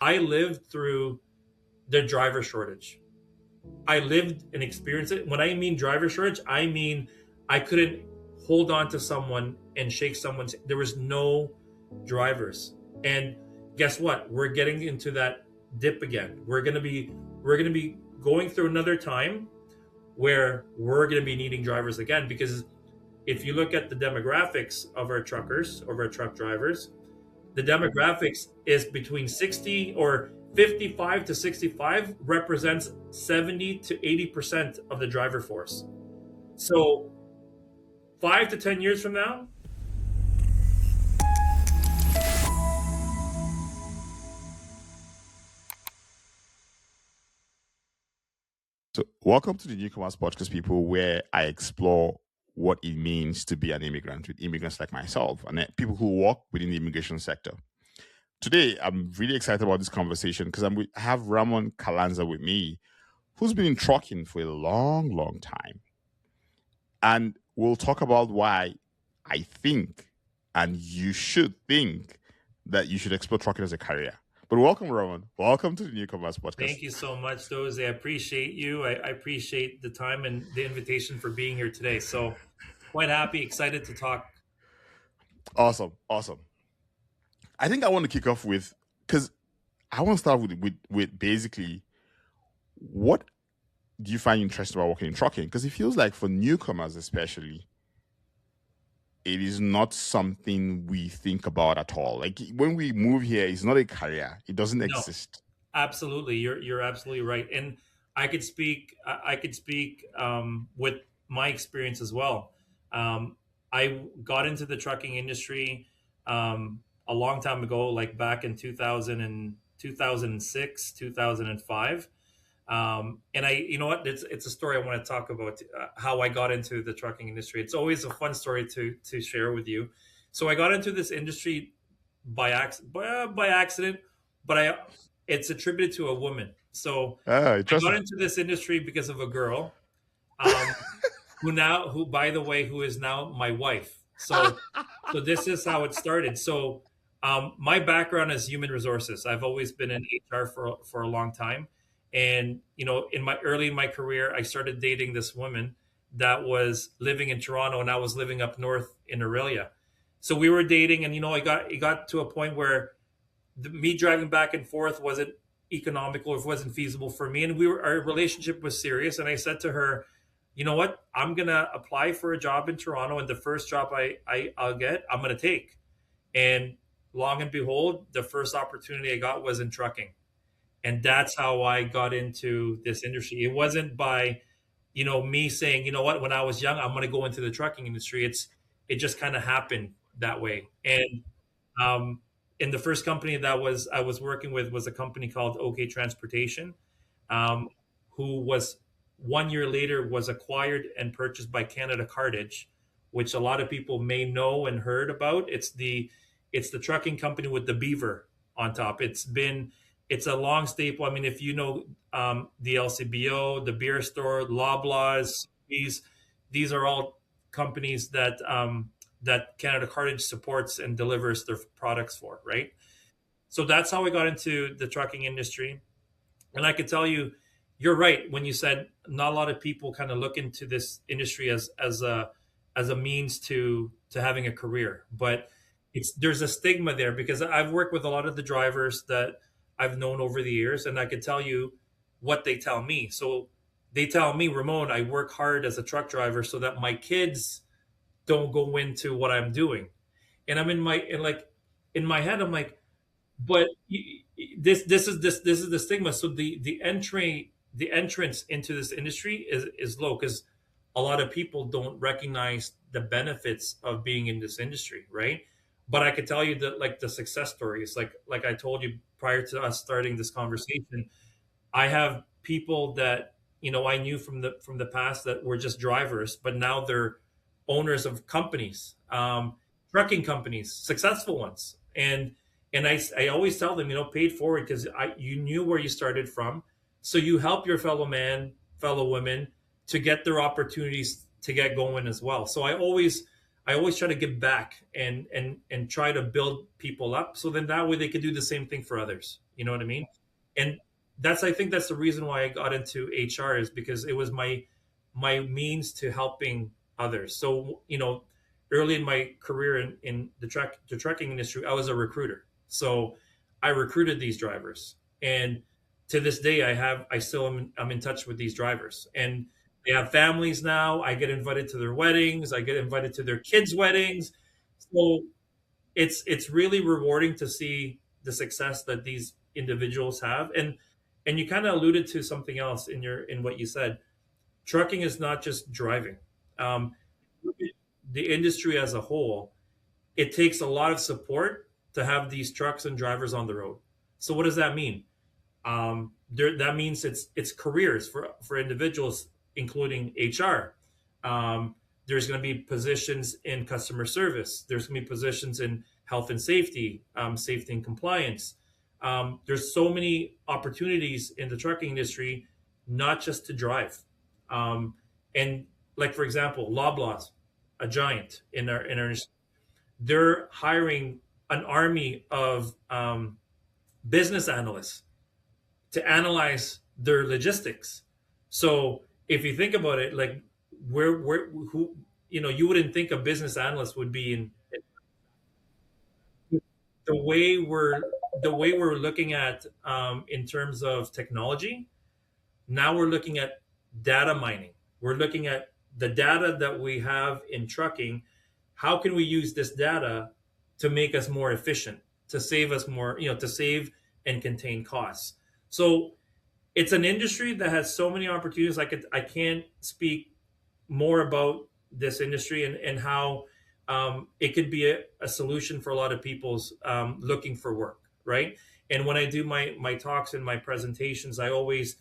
I lived through the driver shortage. I lived and experienced it. When I mean driver shortage, I mean I couldn't hold on to someone and shake someone's. There was no drivers, and guess what? We're getting into that dip again. We're gonna be going through another time where we're gonna be needing drivers again, because if you look at the demographics of our truckers, of our truck drivers, the demographics is between 60 or 55 to 65 represents 70 to 80% of the driver force. So 5 to 10 years from now, So, welcome to the Newcomers podcast, people, where I explore what it means to be an immigrant with immigrants like myself and people who work within the immigration sector. Today, I'm really excited about this conversation because I have Ramon Calanza with me, who's been in trucking for a long, long time. And we'll talk about why I think, and you should think, that you should explore trucking as a career. But welcome, Ramon. Welcome to the Newcomers podcast. thank you so much, Doze. I appreciate you. I appreciate the time and the invitation for being here today. So quite happy, excited to talk. Awesome. Awesome. I think I want to kick off with, because I want to start with basically, what do you find interesting about working in trucking? Because it feels like for newcomers especially, it is not something we think about at all. Like when we move here, it's not a career. It doesn't No, exist. absolutely. You're absolutely right. And I could speak with my experience as well. I got into the trucking industry a long time ago, like back in 2006, 2005. And you know what? It's a story I want to talk about, how I got into the trucking industry. It's always a fun story to share with you. So I got into this industry by accident, but it's attributed to a woman. So I got Interesting. into this industry because of a girl, um, who by the way, who is now my wife. So this is how it started. So my background is human resources. I've always been in HR for a long time, and in my career, I started dating this woman that was living in Toronto, and I was living up north in Aurelia. So we were dating, and it got to a point where me driving back and forth wasn't economical, or wasn't feasible for me, and our relationship was serious. And I said to her, you know what? I'm gonna apply for a job in Toronto, and the first job I'll get, I'm gonna take. And long and behold, the first opportunity I got was in trucking, and that's how I got into this industry. It wasn't by, me saying, you know what, when I was young, I'm gonna go into the trucking industry. It just kind of happened that way. And um, in the first company that I was working with was a company called OK Transportation, um, who was 1 year later was acquired and purchased by Canada Cartage, which a lot of people may know and heard about. It's the trucking company with the beaver on top. It's a long staple. I mean, if you know the LCBO, the beer store, Loblaws, these are all companies that Canada Cartage supports and delivers their products for, right? So that's how I got into the trucking industry. And I could tell you, you're right when you said not a lot of people kind of look into this industry as a means to having a career, but there's a stigma there, because I've worked with a lot of the drivers that I've known over the years, and I could tell you what they tell me. So they tell me, Ramon, I work hard as a truck driver so that my kids don't go into what I'm doing. And in my head, I'm like, but this is the stigma. So the entrance into this industry is low, because a lot of people don't recognize the benefits of being in this industry, right? But I could tell you that, like, the success stories, like I told you prior to us starting this conversation, I have people that I knew from the past that were just drivers, but now they're owners of companies, trucking companies, successful ones. And I always tell them, paid forward, because you knew where you started from, so you help your fellow women to get their opportunities to get going as well. So I always try to give back and try to build people up, so then that way they could do the same thing for others. You know what I mean? And I think that's the reason why I got into HR, is because it was my means to helping others. So, early in my career in the trucking industry, I was a recruiter. So I recruited these drivers, and to this day, I'm in touch with these drivers, and they have families now. I get invited to their weddings. I get invited to their kids' weddings. So it's really rewarding to see the success that these individuals have. And you kind of alluded to something else in what you said. Trucking is not just driving. Um, the industry as a whole, it takes a lot of support to have these trucks and drivers on the road. So what does that mean? That means it's careers for individuals, including HR. There's going to be positions in customer service. There's going to be positions in health and safety, safety and compliance. There's so many opportunities in the trucking industry, not just to drive. And like, for example, Loblaws, a giant in our industry, they're hiring an army of business analysts to analyze their logistics. So if you think about it, like who you wouldn't think a business analyst would be in the way we're looking at in terms of technology. Now we're looking at data mining. We're looking at the data that we have in trucking. How can we use this data to make us more efficient, to save us more, to save and contain costs? So it's an industry that has so many opportunities. I can't speak more about this industry and how it could be a solution for a lot of people's looking for work, right? And when I do my talks and my presentations, I always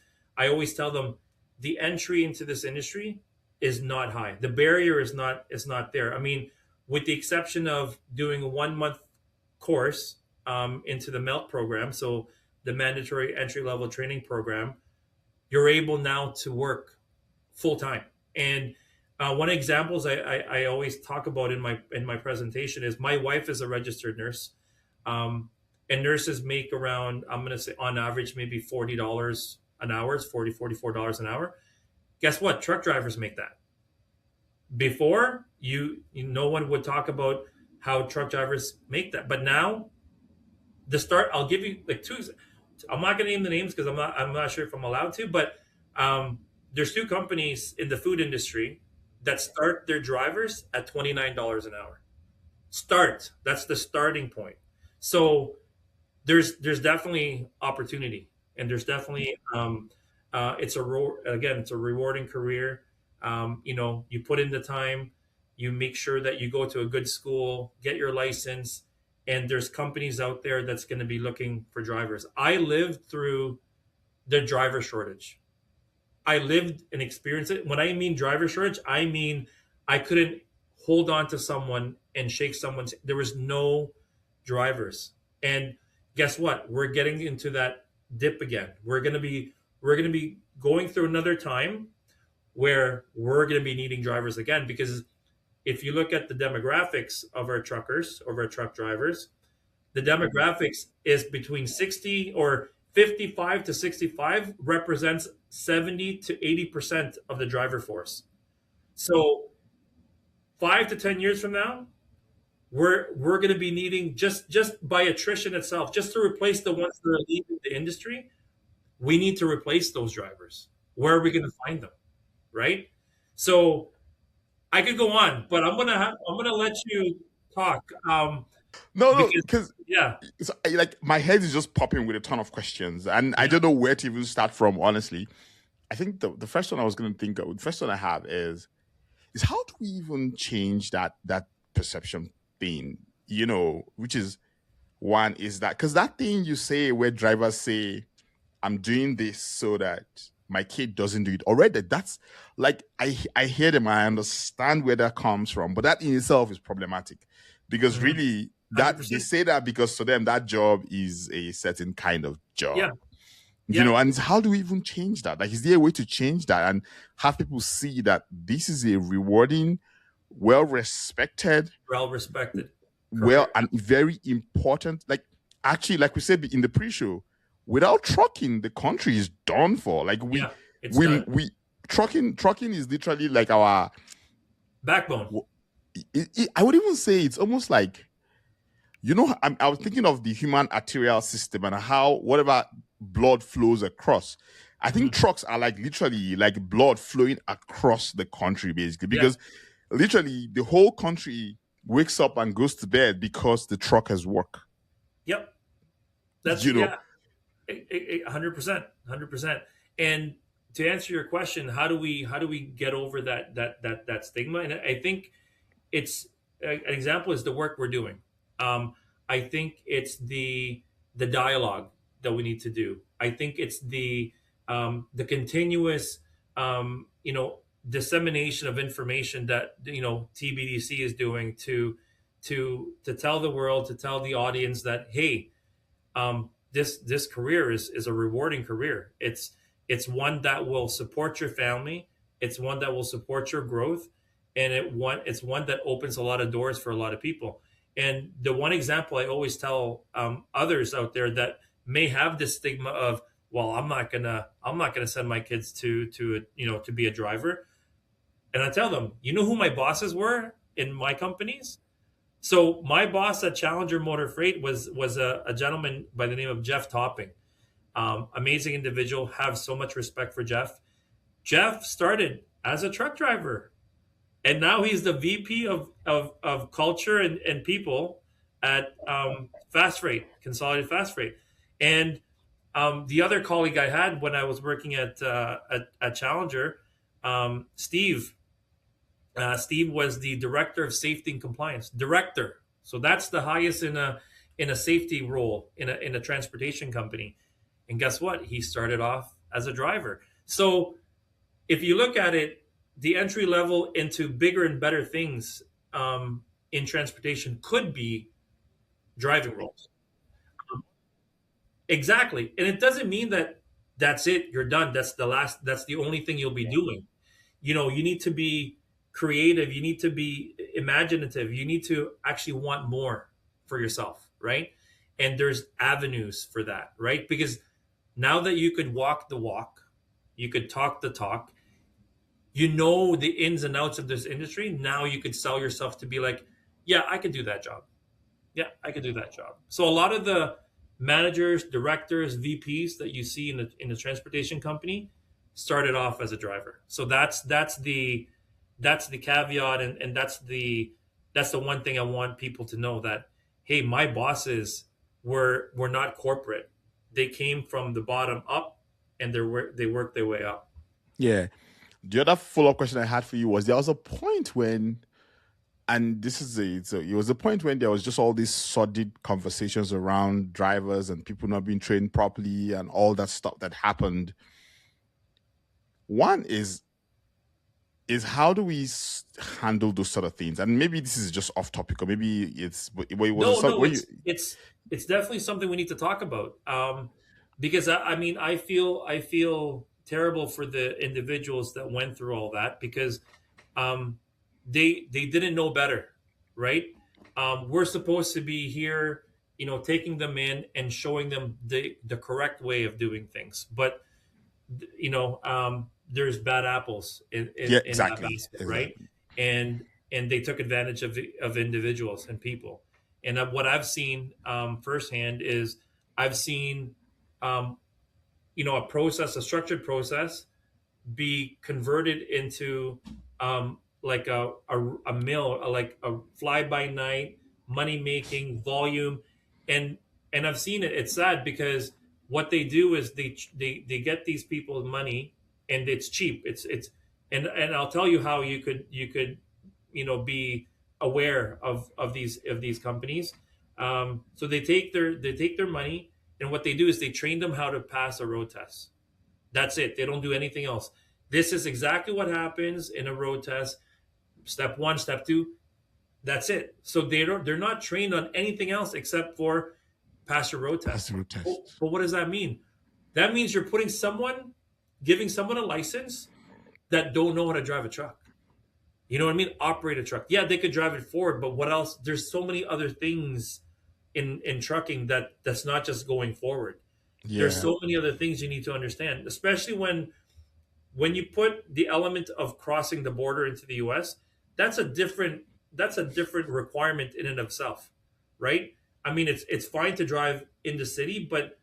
tell them the entry into this industry is not high. The barrier is not there. I mean, with the exception of doing a 1 month course into the MELT program, so the mandatory entry level training program, you're able now to work full time. And one examples I always talk about in my presentation is my wife is a registered nurse, and nurses make around, I'm going to say on average maybe $40 an hour. It's $44 an hour. Guess what? Truck drivers make that. Before no one would talk about how truck drivers make that, but now I'll give you like two. I'm not going to name the names because I'm not sure if I'm allowed to, but there's two companies in the food industry that start their drivers at $29 an hour. That's the starting point. So there's definitely opportunity, and there's definitely it's a rewarding career. You put in the time, you make sure that you go to a good school, get your license, and there's companies out there that's going to be looking for drivers. I lived through the driver shortage. I lived and experienced it. When I mean driver shortage, I mean I couldn't hold on to someone and shake someone's. There was no drivers, and guess what? We're getting into that dip again. We're gonna be going through another time where we're gonna be needing drivers again, because if you look at the demographics of our truckers, of our truck drivers, the demographics is between 60 or 55 to 65 represents 70 to 80% of the driver force. So 5 to 10 years from now, we're going to be needing just by attrition itself, just to replace the ones that are leaving the industry. We need to replace those drivers. Where are we going to find them, right? So I could go on, but I'm gonna let you talk. No, because yeah, like my head is just popping with a ton of questions, and I don't know where to even start from. Honestly, I think the first one I was going to think of, the first one I have is how do we even change that perception thing? Which is one is that, because that thing you say where drivers say, "I'm doing this so that my kid doesn't do it," already that's like, I hear them, I understand where that comes from, but that in itself is problematic, because really that 100%. They say that because to them that job is a certain kind of job. Yeah. And how do we even change that? Like, is there a way to change that and have people see that this is a rewarding, well respected, and very important, like, actually, like we said in the pre-show, without trucking, the country is done for. Like it's done. Trucking is literally like our backbone. I would even say it's almost like, I was thinking of the human arterial system and how whatever blood flows across. I think trucks are like literally like blood flowing across the country, basically, because literally the whole country wakes up and goes to bed because the truck has work. Yep. That's 100%, 100%. And to answer your question, how do we get over that stigma? And I think it's an example is the work we're doing. I think it's the dialogue that we need to do. I think it's the continuous dissemination of information that TBDC is doing to tell the world, to tell the audience that, hey, this career is a rewarding career. It's one that will support your family. It's one that will support your growth, and it's one that opens a lot of doors for a lot of people. And the one example I always tell others out there that may have this stigma of, well, I'm not gonna send my kids to be a driver, and I tell them, you know who my bosses were in my companies? So my boss at Challenger Motor Freight was a gentleman by the name of Jeff Topping. Amazing individual. Have so much respect for Jeff. Jeff started as a truck driver, and now he's the VP of culture and people at Fast Freight, Consolidated Fast Freight. And the other colleague I had when I was working at Challenger, Steve. Steve was the director of safety and compliance. Director, so that's the highest in a safety role in a transportation company. And guess what? He started off as a driver. So if you look at it, the entry level into bigger and better things in transportation could be driving roles. Exactly, and it doesn't mean that that's it. You're done. That's the only thing you'll be doing. You need to be creative, you need to be imaginative, you need to actually want more for yourself, right? And there's avenues for that, right? Because now that you could walk the walk, you could talk the talk, the ins and outs of this industry. Now you could sell yourself to be like, yeah, I could do that job. Yeah, I could do that job. So a lot of the managers, directors, VPs that you see in the transportation company started off as a driver. So that's the caveat, and that's the one thing I want people to know, that, hey, my bosses were not corporate. They came from the bottom up, and they worked their way up. Yeah. The other follow-up question I had for you was, there was a point when, and this is it was a point when there was just all these sordid conversations around drivers and people not being trained properly and all that stuff that happened. One is how do we handle those sort of things? And maybe this is just off topic, or maybe it's it's definitely something we need to talk about, because I feel terrible for the individuals that went through all that, because they didn't know better, right? We're supposed to be here, taking them in and showing them the correct way of doing things, but there's bad apples in exactly. that basket, right? And they took advantage of individuals and people. And what I've seen firsthand is, I've seen a structured process be converted into like a mill, like a fly by night money making volume, and I've seen it. It's sad, because what they do is they get these people money, and it's cheap. And I'll tell you how you could be aware of these companies. So they take their money, and what they do is they train them how to pass a road test. That's it. They don't do anything else. This is exactly what happens in a road test. Step 1, step 2. That's it. So they're not trained on anything else except for pass your road test. But what does that mean? That means you're giving someone a license that don't know how to drive a truck. You know what I mean? Operate a truck. Yeah, they could drive it forward, but what else? There's so many other things in trucking that's not just going forward. There's Yeah. so many other things you need to understand, especially when you put the element of crossing the border into the US. That's a different requirement in and of itself, right? I mean, it's fine to drive in the city, but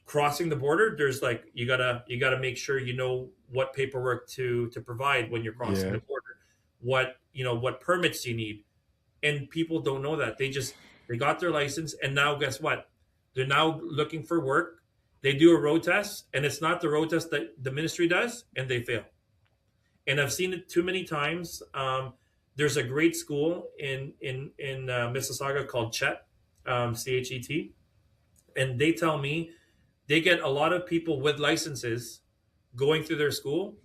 crossing the border, there's like you gotta make sure you know what paperwork to provide when you're crossing Yeah. the border, what permits you need, and people don't know that. They got their license, and now guess what? They're now looking for work. They do a road test, and it's not the road test that the ministry does, and they fail. And I've seen it too many times. There's a great school in Mississauga called Chet, CHET, and they tell me they get a lot of people with licenses going through their school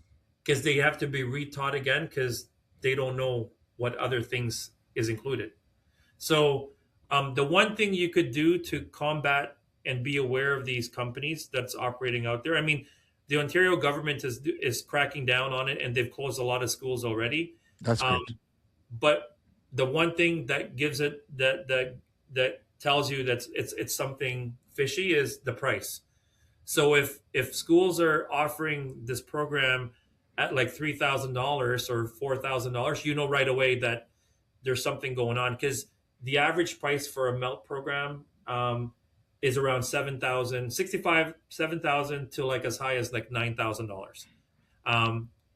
because they have to be retaught again because they don't know what other things is included. So, the one thing you could do to combat and be aware of these companies that's operating out there, I mean, the Ontario government is cracking down on it, and they've closed a lot of schools already. That's Um, great. but the one thing that gives it that tells you that it's something fishy is the price. So if schools are offering this program at like $3,000 or $4,000, you know right away that there's something going on, because the average price for a melt program is around 7,000 to like as high as like $9,000.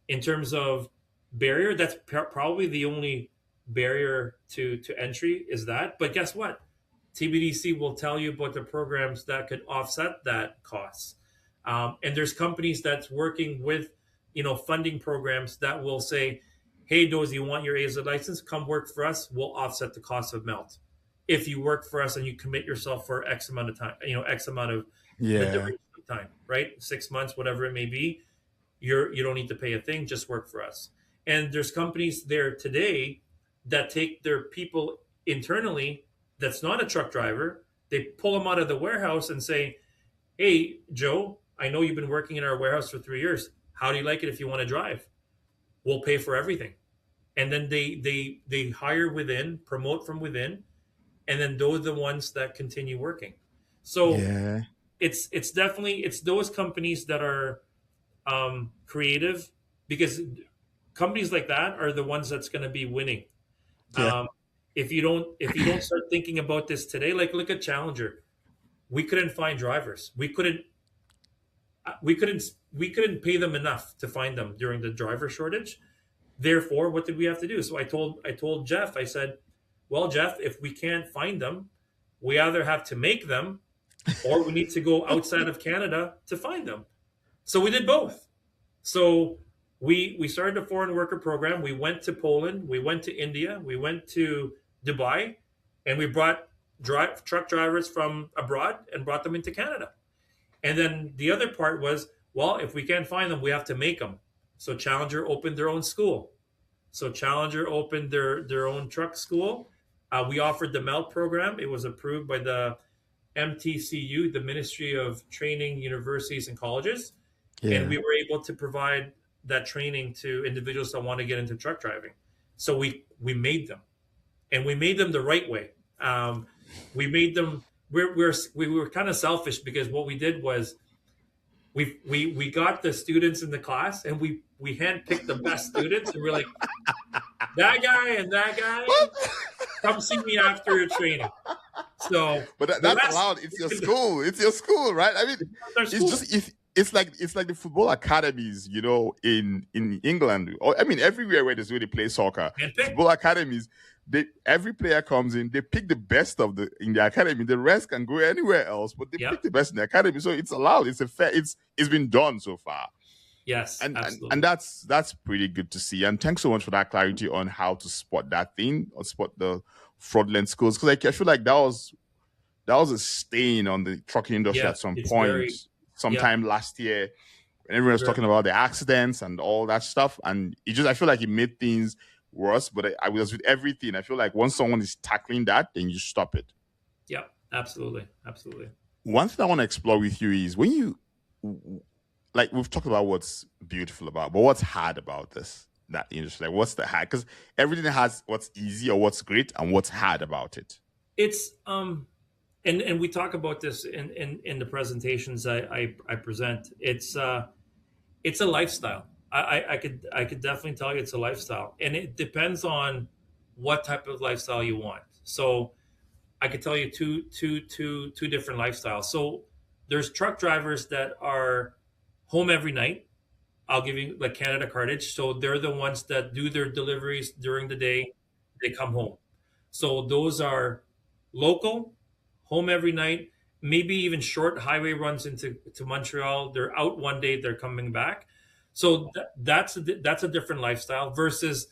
In terms of barrier, that's probably the only barrier to entry is that. But guess what? TBDC will tell you about the programs that could offset that cost. And there's companies that's working with, funding programs that will say, "Hey, Dozy, you want your AZ license? Come work for us. We'll offset the cost of melt. If you work for us and you commit yourself for X amount of time, X amount of the Yeah. duration of time, right? 6 months, whatever it may be, you don't need to pay a thing. Just work for us." And there's companies there today that take their people internally that's not a truck driver. They pull them out of the warehouse and say, "Hey, Joe, I know you've been working in our warehouse for 3 years. How do you like it if you want to drive? We'll pay for everything." And then they hire within, promote from within, and then those are the ones that continue working. So Yeah. it's definitely it's those companies that are creative, because companies like that are the ones that's going to be winning. Yeah. Um, if you don't start thinking about this today, like look at Challenger. We couldn't find drivers. We couldn't pay them enough to find them during the driver shortage. Therefore, what did we have to do? So I told Jeff, I said, "Well, Jeff, if we can't find them, we either have to make them, or we need to go outside of Canada to find them." So we did both. So we started a foreign worker program. We went to Poland, we went to India, we went to Dubai, and we brought truck drivers from abroad and brought them into Canada. And then the other part was, well, if we can't find them, we have to make them. So Challenger opened their own school. So Challenger opened their own truck school. We offered the MELT program. It was approved by the MTCU, the Ministry of Training, Universities, and Colleges, and Yeah. we were able to provide that training to individuals that want to get into truck driving. So we made them, and we made them the right way. We made them. We were kind of selfish, because what we did was we got the students in the class, and we handpicked the best students, and we're like, that guy and that guy, come see me after your training. So But the that's rest, allowed. It's your school. It's your school, right? I mean, our it's school. just it's like the football academies, in England. Or I mean, everywhere where they play soccer, Handpicked. football academies. Every player comes in. They pick the best in the academy. The rest can go anywhere else, but they Yep. pick the best in the academy. So it's allowed. It's a fair. It's been done so far. Yes, and, and absolutely. and that's pretty good to see. And thanks so much for that clarity on how to spot that thing or spot the fraudulent schools, because I feel like that was a stain on the trucking industry Yeah, at some it's point, yeah, sometime last year, when everyone was very, talking about the accidents and all that stuff. And I feel like it made things worse. But I was with everything. I feel like once someone is tackling that, then you stop it. yeah, absolutely. One thing I want to explore with you is when you, like, we've talked about what's beautiful about, but what's hard about that industry? Like, what's the hard? Because everything has what's easy or what's great and what's hard about it. It's and we talk about this in the presentations I present. It's a lifestyle. I could definitely tell you it's a lifestyle, and it depends on what type of lifestyle you want. So I could tell you two different lifestyles. So there's truck drivers that are home every night. I'll give you like Canada Cartage. So they're the ones that do their deliveries during the day. They come home. So those are local, home every night, maybe even short highway runs into to Montreal. They're out one day, they're coming back. So that's a different lifestyle versus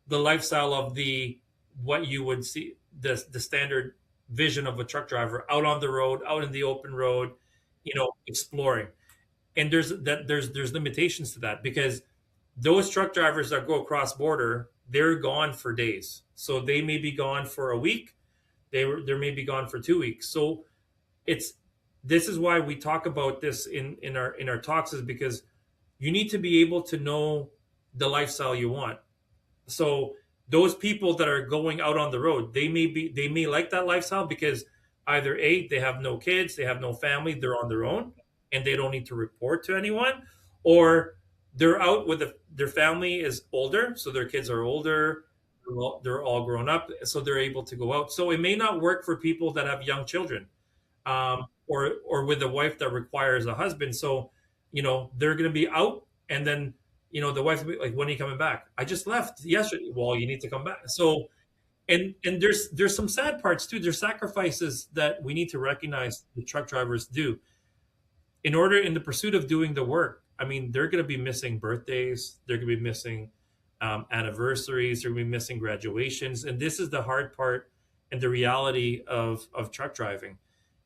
the lifestyle of the what you would see the standard vision of a truck driver out on the road, out in the open road, exploring. And there's limitations to that because those truck drivers that go across border, they're gone for days. So they may be gone for a week. They may be gone for 2 weeks. So it's this is why we talk about this in our talks, is because you need to be able to know the lifestyle you want. So those people that are going out on the road, they may like that lifestyle because either A, they have no kids, they have no family, they're on their own and they don't need to report to anyone, or they're out with their family is older, so their kids are older, they're all grown up, so they're able to go out. So it may not work for people that have young children, or with a wife that requires a husband. So they're going to be out, and then the wife will be like, "When are you coming back?" "I just left yesterday." "Well, you need to come back." So and there's some sad parts too. There's sacrifices that we need to recognize the truck drivers do in the pursuit of doing the work. I mean, they're going to be missing birthdays, they're going to be missing anniversaries, they're going to be missing graduations, and this is the hard part and the reality of truck driving.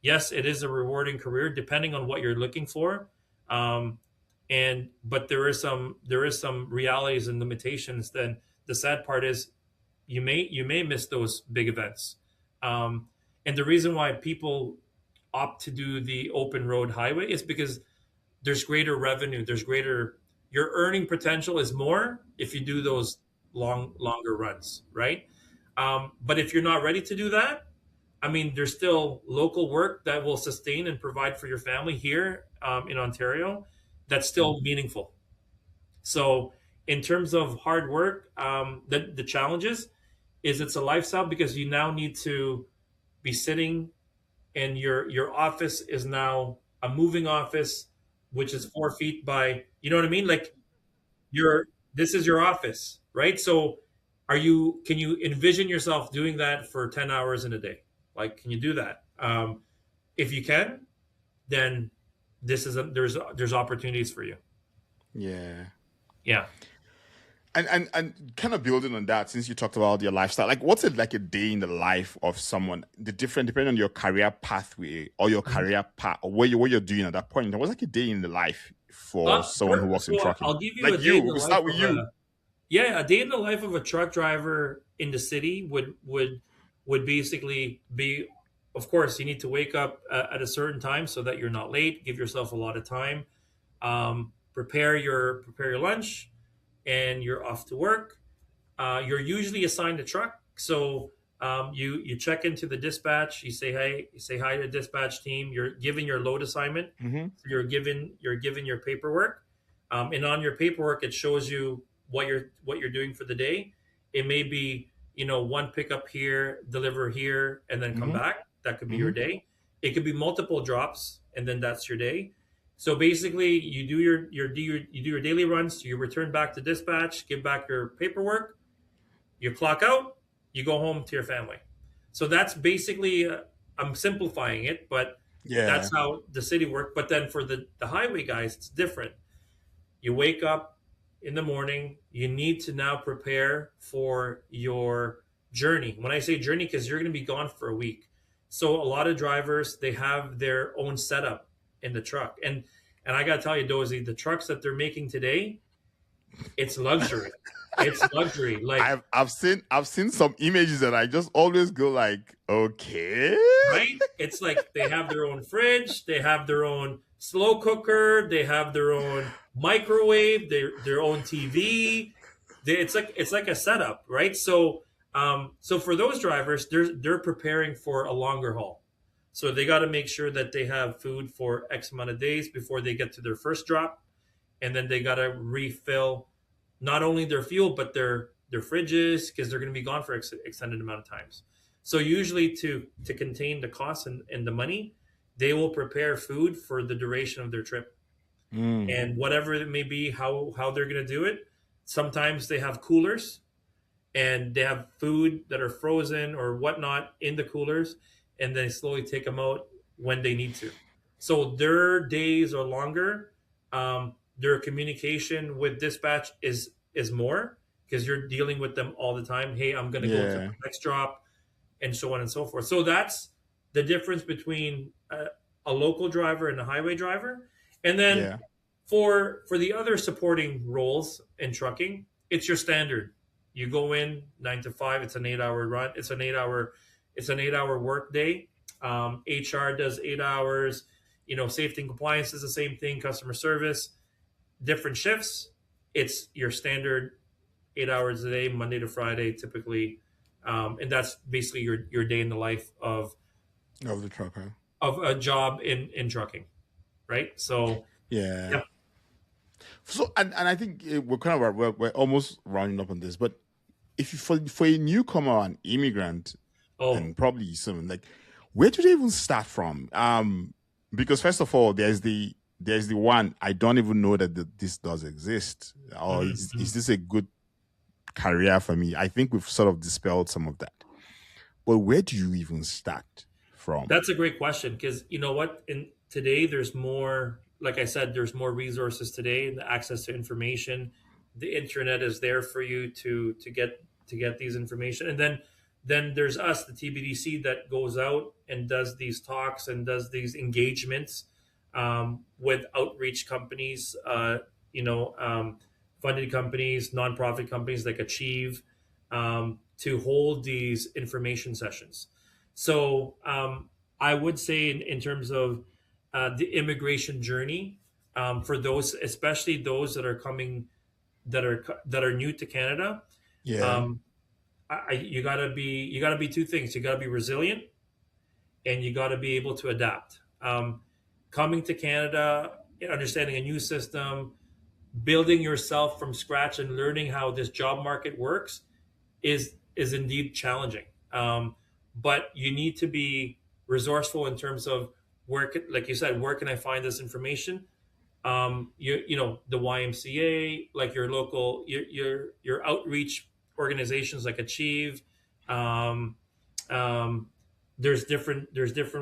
Yes, it is a rewarding career depending on what you're looking for, but there is some realities and limitations. Then the sad part is you may miss those big events, and the reason why people opt to do the open road highway is because there's greater revenue, your earning potential is more if you do those longer runs, right? But if you're not ready to do that, I mean, there's still local work that will sustain and provide for your family here in Ontario that's still meaningful. So in terms of hard work, the challenges is it's a lifestyle because you now need to be sitting, and your office is now a moving office, which is 4 feet by, you know what I mean? Like this is your office, right? So can you envision yourself doing that for 10 hours in a day? Like, can you do that? If you can, then there's opportunities for you. Yeah. Yeah. And kind of building on that, since you talked about your lifestyle, like what's it like a day in the life of someone? Depending on your career pathway or your career path or what you're doing at that point. What's like a day in the life for someone who works in trucking? I'll give you like a day in the we'll life start with you. A day in the life of a truck driver in the city would basically be, of course, you need to wake up at a certain time so that you're not late. Give yourself a lot of time. Prepare your lunch, and you're off to work. You're usually assigned a truck, so you check into the dispatch. You say hi to the dispatch team. You're given your load assignment. Mm-hmm. You're given your paperwork, and on your paperwork it shows you what you're doing for the day. It may be one pickup here, deliver here, and then come back. That could be your day. It could be multiple drops, and then that's your day. So basically, you do your daily runs. You return back to dispatch, give back your paperwork, you clock out, you go home to your family. So that's basically, I'm simplifying it, but that's how the city works. But then for the highway guys, it's different. You wake up in the morning. You need to now prepare for your journey. When I say journey, because you're going to be gone for a week. So a lot of drivers, they have their own setup in the truck. And I got to tell you, Dozy, the trucks that they're making today, it's luxury. It's luxury. Like I've seen some images that I just always go like, okay. Right? It's like they have their own fridge, they have their own slow cooker, they have their own microwave, their own TV. It's like a setup, right? So for those drivers, they're preparing for a longer haul. So they got to make sure that they have food for X amount of days before they get to their first drop, and then they got to refill not only their fuel but their fridges, because they're going to be gone for extended amount of times. So usually to contain the costs and the money, they will prepare food for the duration of their trip, Mm. and whatever it may be, how they're going to do it. Sometimes they have coolers and they have food that are frozen or whatnot in the coolers, and they slowly take them out when they need to. So their days are longer. Their communication with dispatch is more, because you're dealing with them all the time. Hey, I'm going to go to the Yeah. next drop, and so on and so forth. So that's the difference between a local driver and a highway driver. And then Yeah. for the other supporting roles in trucking, it's your standard. You go in 9 to 5. It's an 8 hour run. It's an 8 hour work day. HR does 8 hours. Safety and compliance is the same thing. Customer service, different shifts. It's your standard 8 hours a day, Monday to Friday, typically, and that's basically your day in the life Of the trucker. of a job in trucking, right? So Yeah. yeah. So, and I think we're kind of we're almost rounding up on this, but if you for a newcomer, an immigrant, Oh, and probably some like, where do they even start from? Because first of all, there's the one, I don't even know that this does exist, or is this a good career for me? I think we've sort of dispelled some of that. But where do you even start from? that's a great question, because you know what? In today, there's more. Like I said, there's more resources today, and the access to information. The internet is there for you to get these information, and then there's us, the TBDC, that goes out and does these talks and does these engagements with outreach companies, funded companies, nonprofit companies like Achieve, to hold these information sessions. So I would say, in terms of the immigration journey, for those, especially those that are coming, that are new to Canada, Yeah. um, you gotta be two things. You gotta be resilient, and you gotta be able to adapt. Coming to Canada, understanding a new system, building yourself from scratch, and learning how this job market works is indeed challenging. But you need to be resourceful in terms of like you said, where can I find this information? The YMCA, like your local, your outreach organizations like Achieve. Um, um, there's different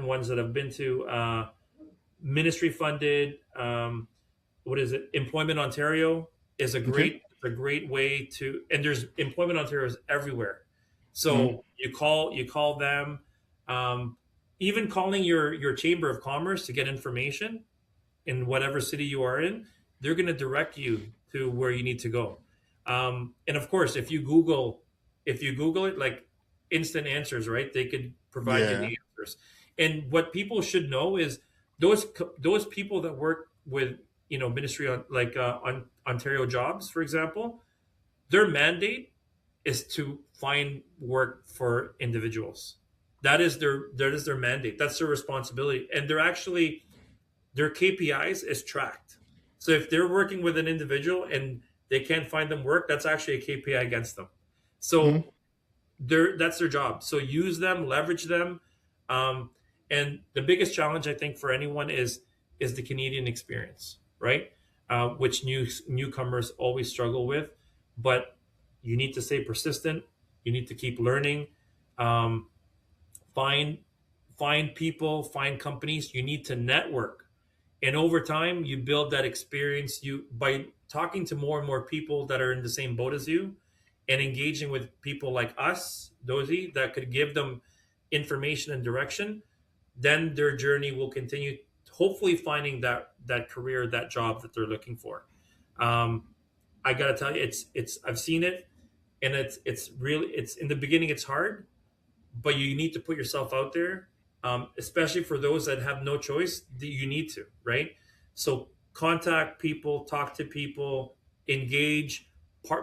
ones that I've been to. Ministry funded. What is it? Employment Ontario is a Okay. great way to, and there's Employment Ontario is everywhere. Mm. So you call them, um, even calling your chamber of commerce to get information in whatever city you are in, they're going to direct you to where you need to go. And of course, if you Google it, like, instant answers, right? They could provide you Yeah. the answers. And what people should know is those people that work with ministry on, like, on Ontario Jobs, for example, their mandate is to find work for individuals. That is their mandate. That's their responsibility, and their KPIs is tracked. So if they're working with an individual and they can't find them work, that's actually a KPI against them. Mm. So that's their job. So use them, leverage them. Um, and the biggest challenge, I think, for anyone is the Canadian experience, right? Which newcomers always struggle with. But you need to stay persistent. You need to keep learning. Um, find find people, find companies. You need to network, and over time you build that experience, you by talking to more and more people that are in the same boat as you, and engaging with people like us, Dozy, that could give them information and direction. Then their journey will continue, hopefully finding that career, that job that they're looking for. um, I gotta tell you, it's I've seen it, and it's in the beginning it's hard, but you need to put yourself out there, especially for those that have no choice. You need to, right? So contact people, talk to people, engage,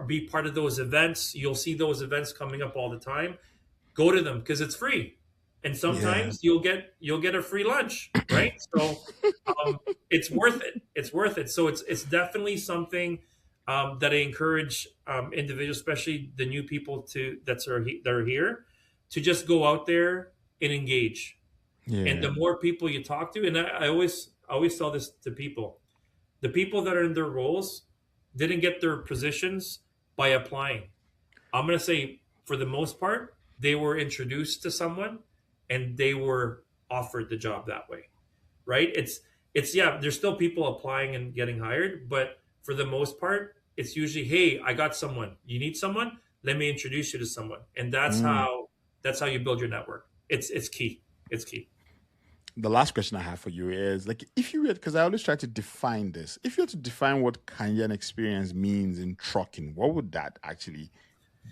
be part of those events. You'll see those events coming up all the time. Go to them because it's free. and Yeah. sometimes you'll get a free lunch, right? So it's worth it. It's worth it. So it's definitely something that I encourage individuals, especially the new people that are here, to just go out there and engage. And the Yeah. more people you talk to, and I always tell this to people, the people that are in their roles didn't get their positions by applying. I'm going to say, for the most part, they were introduced to someone and they were offered the job that way, right? It's yeah, there's still people applying and getting hired, but for the most part, it's usually, hey, I got someone. You need someone? Let me introduce you to someone, and Mm. that's how you build your network. It's key. It's key. The last question I have for you is like, if you were, because I always try to define this, if you were to define what Kenyan experience means in trucking, what would that actually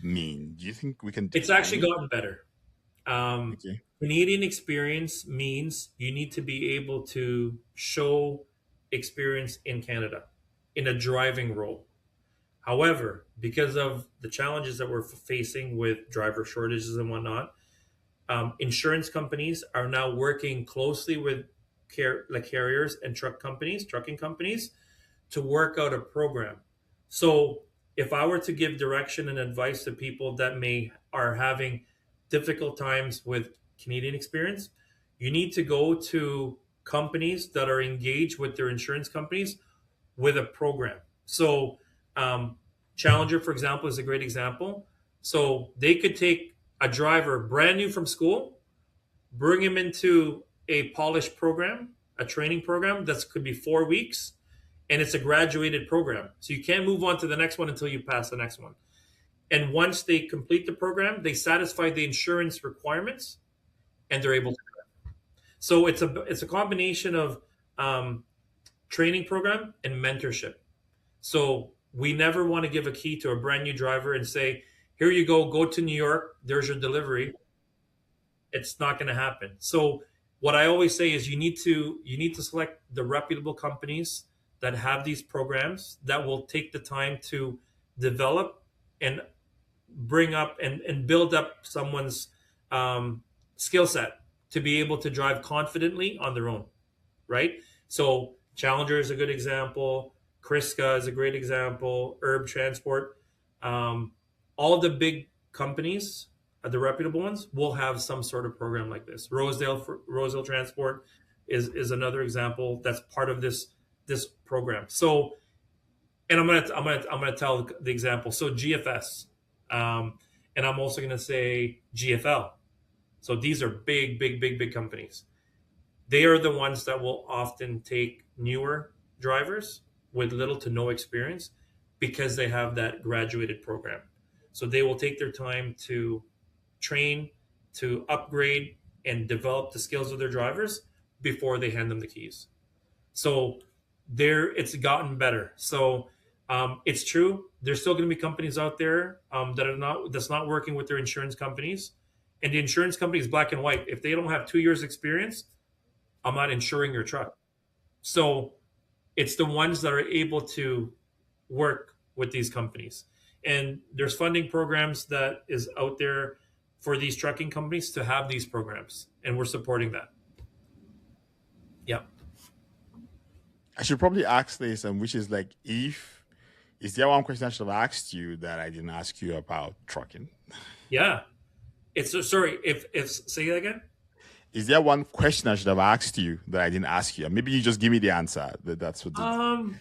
mean? Do you think we can It's define actually it? gotten better. Um, Okay. Canadian experience means you need to be able to show experience in Canada in a driving role. However, because of the challenges that we're facing with driver shortages and whatnot, insurance companies are now working closely with carriers and trucking companies, to work out a program. So if I were to give direction and advice to people that may are having difficult times with Canadian experience, you need to go to companies that are engaged with their insurance companies with a program. So um, Challenger, for example, is a great example. So they could take a driver brand new from school, bring him into a polished program, a training program that could be 4 weeks, and it's a graduated program. So you can't move on to the next one until you pass the next one. And once they complete the program, they satisfy the insurance requirements, and they're able to. So it's a combination of um, training program and mentorship. So we never want to give a key to a brand new driver and say, "Here you go to New York. There's your delivery." It's not going to happen. So what I always say is you need to select the reputable companies that have these programs that will take the time to develop and bring up and build up someone's skill set to be able to drive confidently on their own, right? So Challenger is a good example. Kriska is a great example. Herb Transport. Um, all the big companies, the reputable ones, will have some sort of program like this. Rosedale Transport is another example that's part of this program. So, and I'm gonna tell the example. So GFS, and I'm also gonna say GFL. So these are big companies. They are the ones that will often take newer drivers with little to no experience because they have that graduated program. So they will take their time to train, to upgrade, and develop the skills of their drivers before they hand them the keys. So there, it's gotten better. So it's true. There's still going to be companies out there that's not working with their insurance companies, and the insurance company is black and white. If they don't have 2 years experience, I'm not insuring your truck. So it's the ones that are able to work with these companies. And there's funding programs that is out there for these trucking companies to have these programs. And we're supporting that. Yeah. I should probably ask this, which is like, if is there one question I should have asked you that I didn't ask you about trucking? Yeah. It's sorry, if say that again. Is there one question I should have asked you that I didn't ask you? Maybe you just give me the answer. That's what the. Um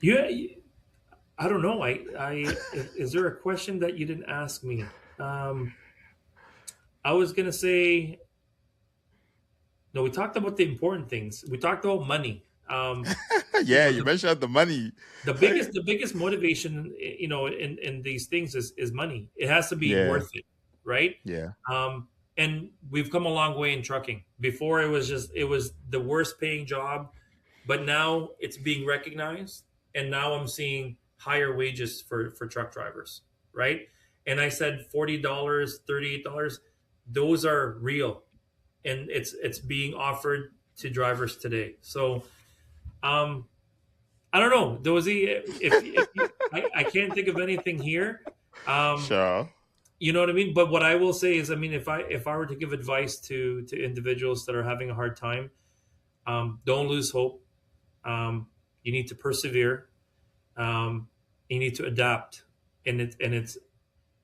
yeah, I don't know. Is there a question that you didn't ask me? I was gonna say no, we talked about the important things. We talked about money. You Yeah, know, you mentioned the money. the biggest motivation, in these things is money. It has to be Yeah, worth it, right? yeah. um and we've come a long way in trucking. Before, it was the worst paying job, but now it's being recognized, and now I'm seeing higher wages for truck drivers, right? And I said $40, $38, those are real, and it's being offered to drivers today. So um I don't know. Dozy, if you, I can't think of anything here. Um, Sure. You know what I mean? But what I will say is, I mean, if I were to give advice to individuals that are having a hard time, don't lose hope. You need to persevere. You need to adapt, and it's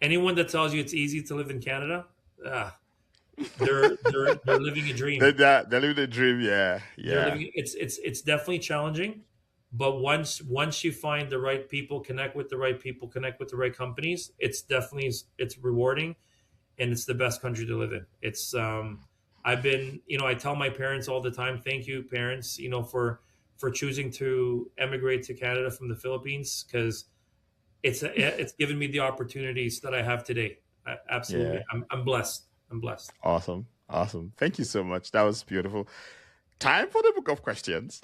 anyone that tells you it's easy to live in Canada, ah, they're living a dream. They're living a dream. Yeah, They're yeah, living it's definitely challenging, but once you find the right people, connect with the right people, connect with the right companies, it's rewarding, and it's the best country to live in. It's I've been, I tell my parents all the time, thank you parents, for choosing to emigrate to Canada from the Philippines, because it's given me the opportunities that I have today. Absolutely, yeah. I'm blessed. I'm blessed. Awesome, awesome. Thank you so much. That was beautiful. Time for the book of questions.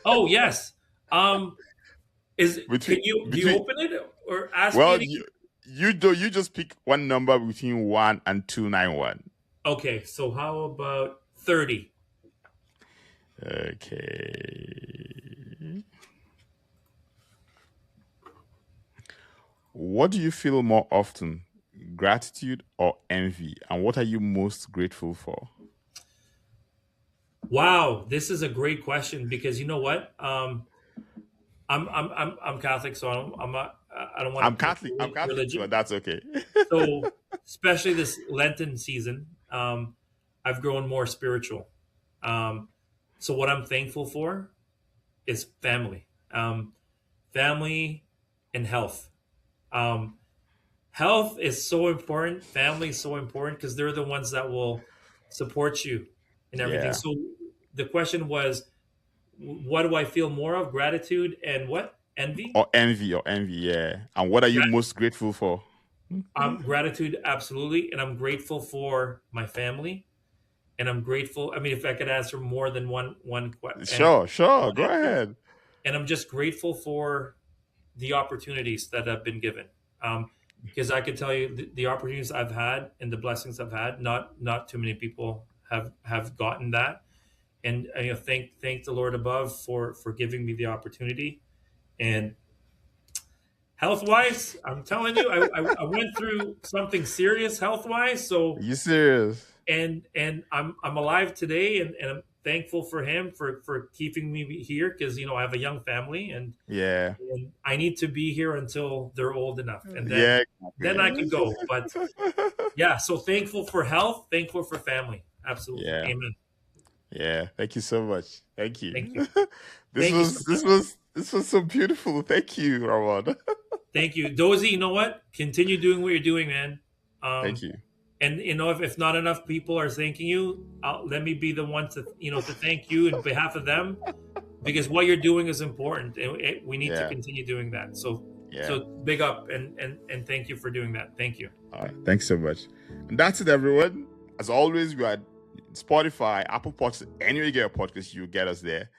Oh yes. between Can you do you between open it or ask me well, any? you just pick one number between 1 and 291. Okay, so how about 30? Okay. What do you feel more often, gratitude or envy? And what are you most grateful for? Wow, this is a great question, because you know what? I'm Catholic, so I don't want to I'm push Catholic. I'm Catholic too, religion. and that's okay. So especially this Lenten season, I've grown more spiritual. Um, so what I'm thankful for is family, family, and health. Um, Health is so important. Family is so important, because they're the ones that will support you in everything. Yeah. So the question was, what do I feel more of? Gratitude and what? Envy? Or envy, yeah. And what are you most grateful for? Gratitude, absolutely. And I'm grateful for my family. And I'm grateful. I mean, if I could answer more than Sure, sure. one Go answer. ahead. And I'm just grateful for the opportunities that have been given. Because I can tell you the opportunities I've had and the blessings I've had, not too many people have gotten that. And thank the Lord above for giving me the opportunity. And health wise, I'm telling you, I went through something serious health wise. Are So you serious? and I'm alive today, and I'm thankful for him for keeping me here, because I have a young family, Yeah. and I need to be here until they're old enough, and Yeah, then I could exactly. go. But yeah, so thankful for health, thankful for family. Absolutely. Yeah. Amen. Yeah. Thank you so much. Thank Thank you. you. Thank you so much. This was so beautiful. Thank you, Ramon. Thank you. Dozy, you know what? Continue doing what you're doing, man. Thank Um, you. and if not enough people are thanking you, let me be the one to thank you in behalf of them, because what you're doing is important, and we need to Yeah. continue doing that. So Yeah. big up, and thank you for doing that. Thank you. All right. Thanks so much. And that's it, everyone. As always, we are Spotify, Apple Podcasts, anywhere you get a podcast, you get us there.